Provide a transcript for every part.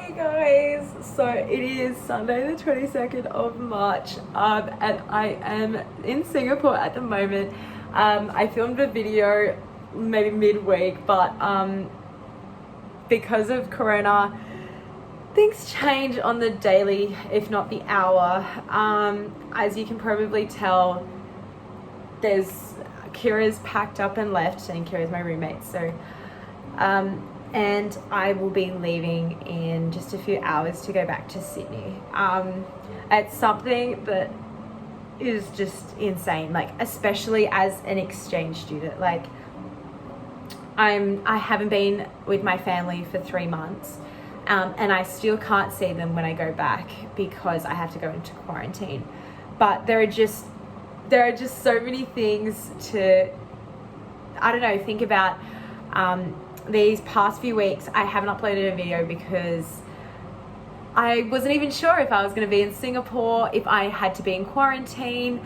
Hey guys, so it is Sunday the 22nd of March and I am in Singapore at the moment. I filmed a video maybe midweek, but because of Corona, things change on the daily, if not the hour. As you can probably tell, Kira's packed up and left, and Kira's my roommate, so and I will be leaving in just a few hours to go back to Sydney. It's something that is just insane, like especially as an exchange student. Like I haven't been with my family for 3 months, and I still can't see them when I go back because I have to go into quarantine. But there are just so many things to, I don't know, think about. These past few weeks I haven't uploaded a video because I wasn't even sure if I was going to be in Singapore, if I had to be in quarantine.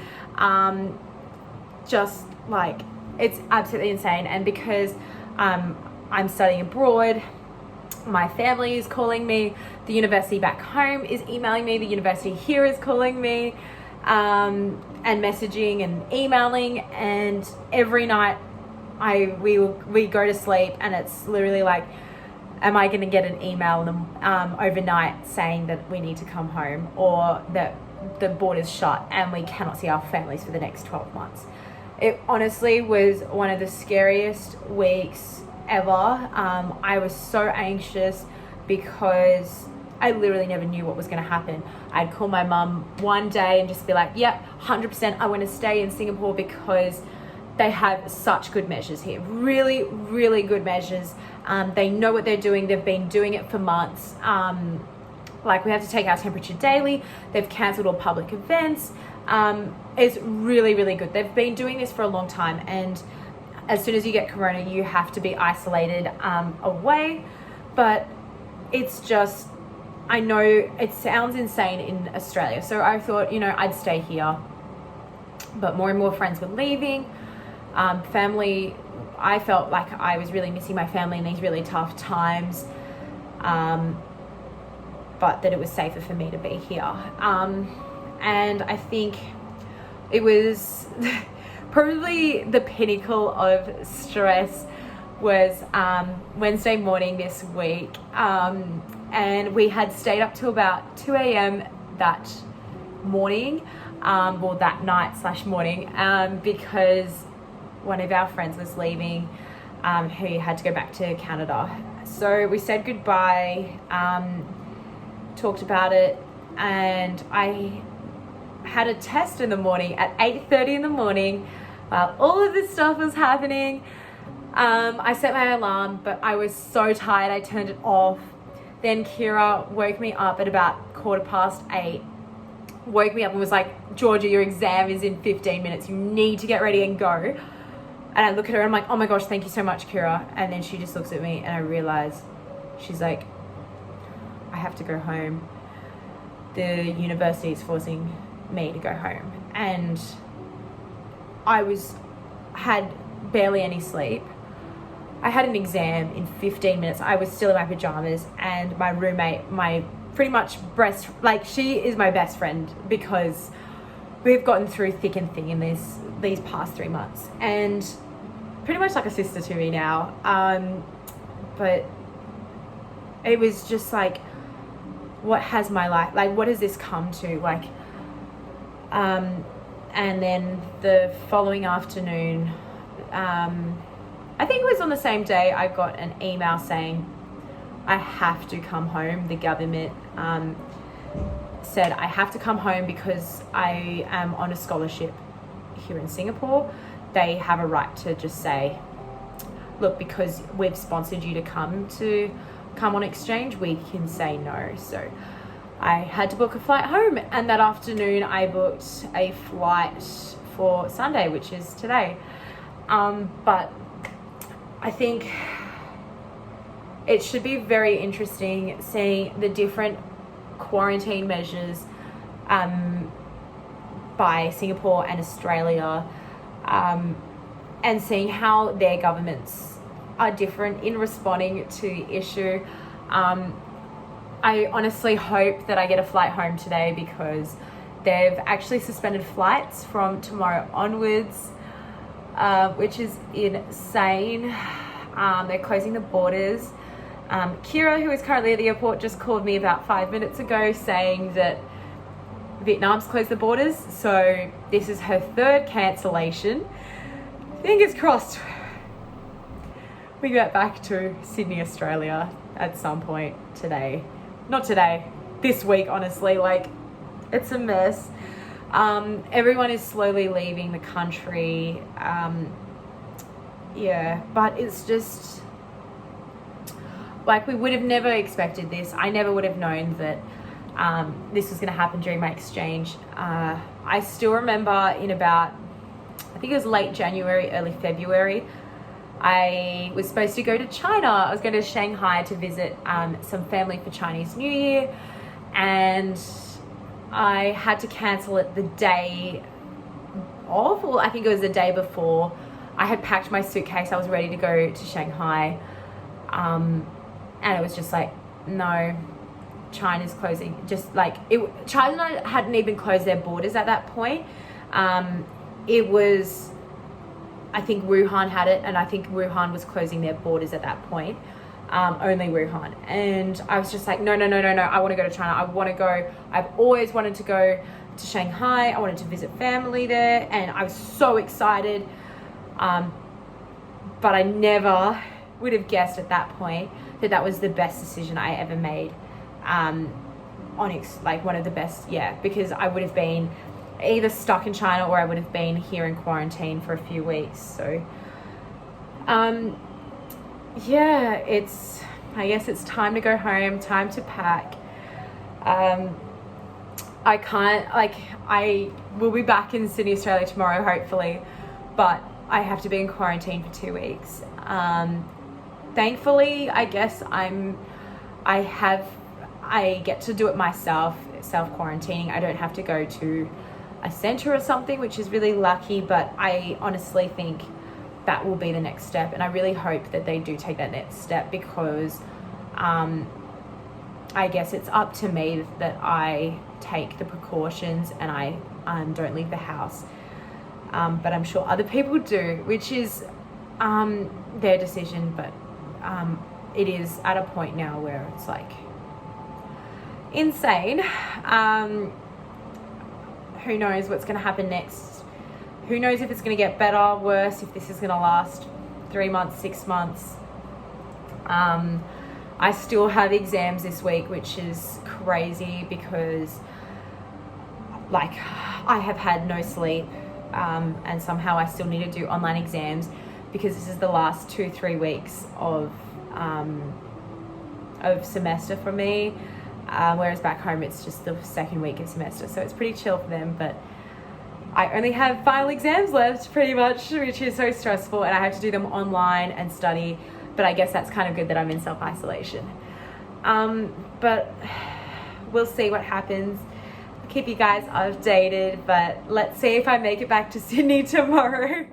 Just like, it's absolutely insane. And because I'm studying abroad, my family is calling me, the university back home is emailing me, the university here is calling me, and messaging and emailing, and every night we go to sleep and it's literally like, am I going to get an email overnight saying that we need to come home, or that the border's shut and we cannot see our families for the next 12 months. It honestly was one of the scariest weeks ever. I was so anxious because I literally never knew what was going to happen. I'd call my mum one day and just be like, yep, 100% I want to stay in Singapore because they have such good measures here. Really, really good measures. They know what they're doing. They've been doing it for months. Like, we have to take our temperature daily. They've cancelled all public events. It's really, really good. They've been doing this for a long time. And as soon as you get Corona, you have to be isolated away. But it's just, I know it sounds insane in Australia. So I thought, I'd stay here. But more and more friends were leaving. Family, I felt like I was really missing my family in these really tough times, but that it was safer for me to be here. And I think it was probably the pinnacle of stress was Wednesday morning this week, and we had stayed up till about 2 a.m. that morning, or that night/morning, because one of our friends was leaving, who had to go back to Canada. So we said goodbye, talked about it, and I had a test in the morning at 8:30 in the morning while all of this stuff was happening. I set my alarm, but I was so tired I turned it off. Then Kira woke me up at about 8:15, woke me up and was like, Georgia, your exam is in 15 minutes. You need to get ready and go. And I look at her and I'm like, oh my gosh, thank you so much, Kira. And then she just looks at me and I realize, she's like, I have to go home. The university is forcing me to go home. And I had barely any sleep. I had an exam in 15 minutes. I was still in my pajamas, and my roommate, my pretty much she is my best friend because we've gotten through thick and thin in these past 3 months, and pretty much like a sister to me now. But it was just like, what has my life, like, what has this come to? Like, and then the following afternoon, I think it was on the same day, I got an email saying I have to come home. The government said I have to come home because I am on a scholarship here in Singapore. They have a right to just say, look, because we've sponsored you to come on exchange, we can say no. So I had to book a flight home, and that afternoon I booked a flight for Sunday, which is today. But I think it should be very interesting seeing the different quarantine measures by Singapore and Australia, and seeing how their governments are different in responding to the issue. I honestly hope that I get a flight home today, because they've actually suspended flights from tomorrow onwards, which is insane. They're closing the borders. Kira, who is currently at the airport, just called me about 5 minutes ago saying that Vietnam's closed the borders. So this is her third cancellation. Fingers crossed we get back to Sydney, Australia at some point today. Not today, this week, honestly. Like, it's a mess. Everyone is slowly leaving the country. Yeah, but it's just like, we would have never expected this. I never would have known that this was going to happen during my exchange. I still remember in about, I think it was late January, early February, I was supposed to go to China. I was going to Shanghai to visit some family for Chinese New Year, and I had to cancel it the day of, or I think it was the day before. I had packed my suitcase. I was ready to go to Shanghai, and it was just like, no, China's closing. Just like China hadn't even closed their borders at that point. It was, I think Wuhan had it, and I think Wuhan was closing their borders at that point. Only Wuhan. And I was just like, no, I want to go to China. I want to go. I've always wanted to go to Shanghai. I wanted to visit family there, and I was so excited. But I never would have guessed at that point that that was the best decision I ever made. Like one of the best, yeah, because I would have been either stuck in China or I would have been here in quarantine for a few weeks. So, yeah, I guess it's time to go home, time to pack. I will be back in Sydney, Australia tomorrow, hopefully, but I have to be in quarantine for 2 weeks. Thankfully, I guess I get to do it myself, self-quarantining. I don't have to go to a center or something, which is really lucky, but I honestly think that will be the next step, and I really hope that they do take that next step, because I guess it's up to me that I take the precautions and I don't leave the house, but I'm sure other people do, which is their decision, but it is at a point now where it's like insane. Who knows what's going to happen next? Who knows if it's going to get better, worse, if this is going to last 3 months, 6 months. I still have exams this week, which is crazy, because like I have had no sleep, and somehow I still need to do online exams, because this is the last 2-3 weeks of semester for me. Whereas back home it's just the second week of semester, so it's pretty chill for them. But I only have final exams left pretty much, which is so stressful, and I have to do them online and study, but I guess that's kind of good that I'm in self-isolation. But we'll see what happens. I'll keep you guys updated, but let's see if I make it back to Sydney tomorrow.